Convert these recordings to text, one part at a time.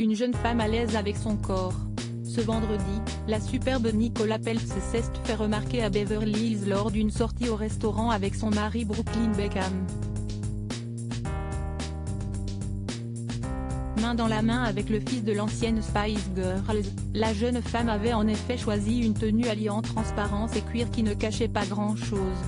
une jeune femme à l'aise avec son corps. Ce vendredi, la superbe Nicola Peltz s'est fait remarquer à Beverly Hills lors d'une sortie au restaurant avec son mari Brooklyn Beckham. Main dans la main avec le fils de l'ancienne Spice Girls, la jeune femme avait en effet choisi une tenue alliant transparence et cuir qui ne cachait pas grand-chose.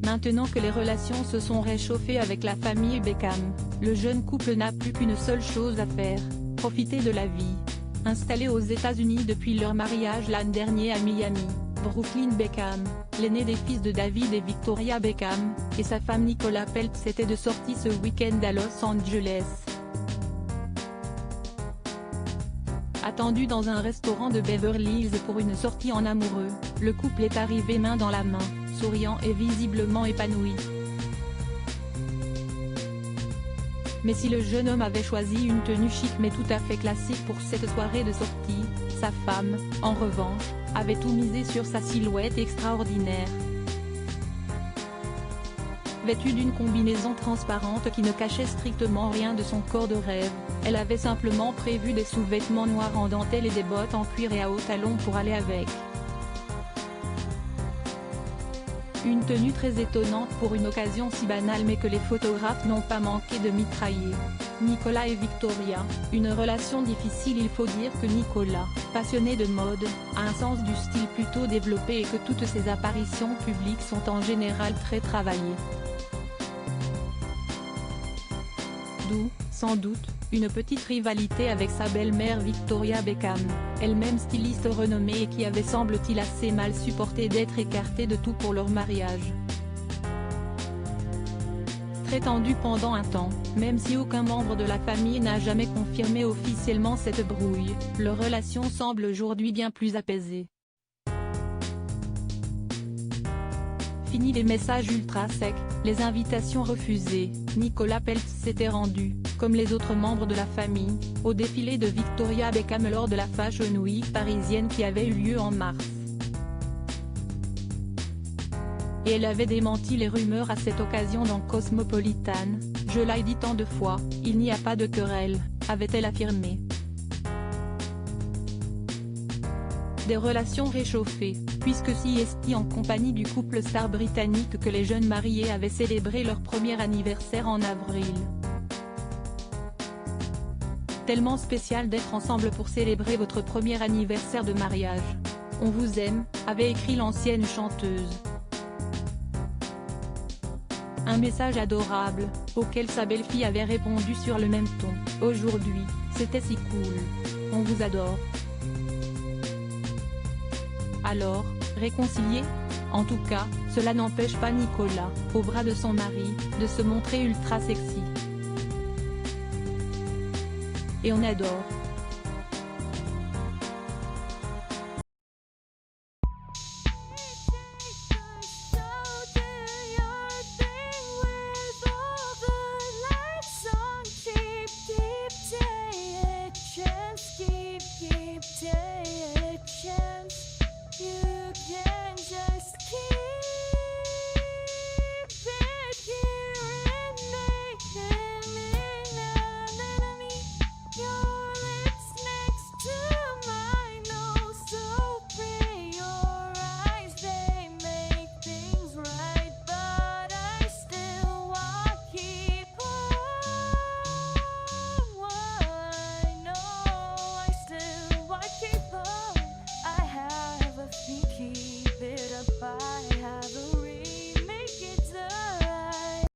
Maintenant que les relations se sont réchauffées avec la famille Beckham, le jeune couple n'a plus qu'une seule chose à faire, profiter de la vie. Installé aux États-Unis depuis leur mariage l'an dernier à Miami, Brooklyn Beckham, l'aîné des fils de David et Victoria Beckham, et sa femme Nicola Peltz étaient de sortie ce week-end à Los Angeles. Attendu dans un restaurant de Beverly Hills pour une sortie en amoureux, le couple est arrivé main dans la main, souriant et visiblement épanoui. Mais si le jeune homme avait choisi une tenue chic mais tout à fait classique pour cette soirée de sortie, sa femme, en revanche, avait tout misé sur sa silhouette extraordinaire. Vêtue d'une combinaison transparente qui ne cachait strictement rien de son corps de rêve, elle avait simplement prévu des sous-vêtements noirs en dentelle et des bottes en cuir et à hauts talons pour aller avec. Une tenue très étonnante pour une occasion si banale mais que les photographes n'ont pas manqué de mitrailler. Nicola et Victoria, une relation difficile. Il faut dire que Nicola, passionné de mode, a un sens du style plutôt développé et que toutes ses apparitions publiques sont en général très travaillées. D'où, sans doute, une petite rivalité avec sa belle-mère Victoria Beckham, elle-même styliste renommée et qui avait semble-t-il assez mal supporté d'être écartée de tout pour leur mariage. Très tendu pendant un temps, même si aucun membre de la famille n'a jamais confirmé officiellement cette brouille, leur relation semble aujourd'hui bien plus apaisée. Fini les messages ultra secs, les invitations refusées, Nicola Peltz s'était rendu, comme les autres membres de la famille, au défilé de Victoria Beckham lors de la Fashion Week parisienne qui avait eu lieu en mars. Et elle avait démenti les rumeurs à cette occasion dans Cosmopolitan, « Je l'ai dit tant de fois, il n'y a pas de querelle », avait-elle affirmé. Des relations réchauffées, puisque CST en compagnie du couple star britannique que les jeunes mariés avaient célébré leur premier anniversaire en avril. Tellement spécial d'être ensemble pour célébrer votre premier anniversaire de mariage. On vous aime, avait écrit l'ancienne chanteuse. Un message adorable, auquel sa belle-fille avait répondu sur le même ton, « Aujourd'hui, c'était si cool. On vous adore. » Alors, réconciliés? En tout cas, cela n'empêche pas Nicola, au bras de son mari, de se montrer ultra sexy. Et on adore.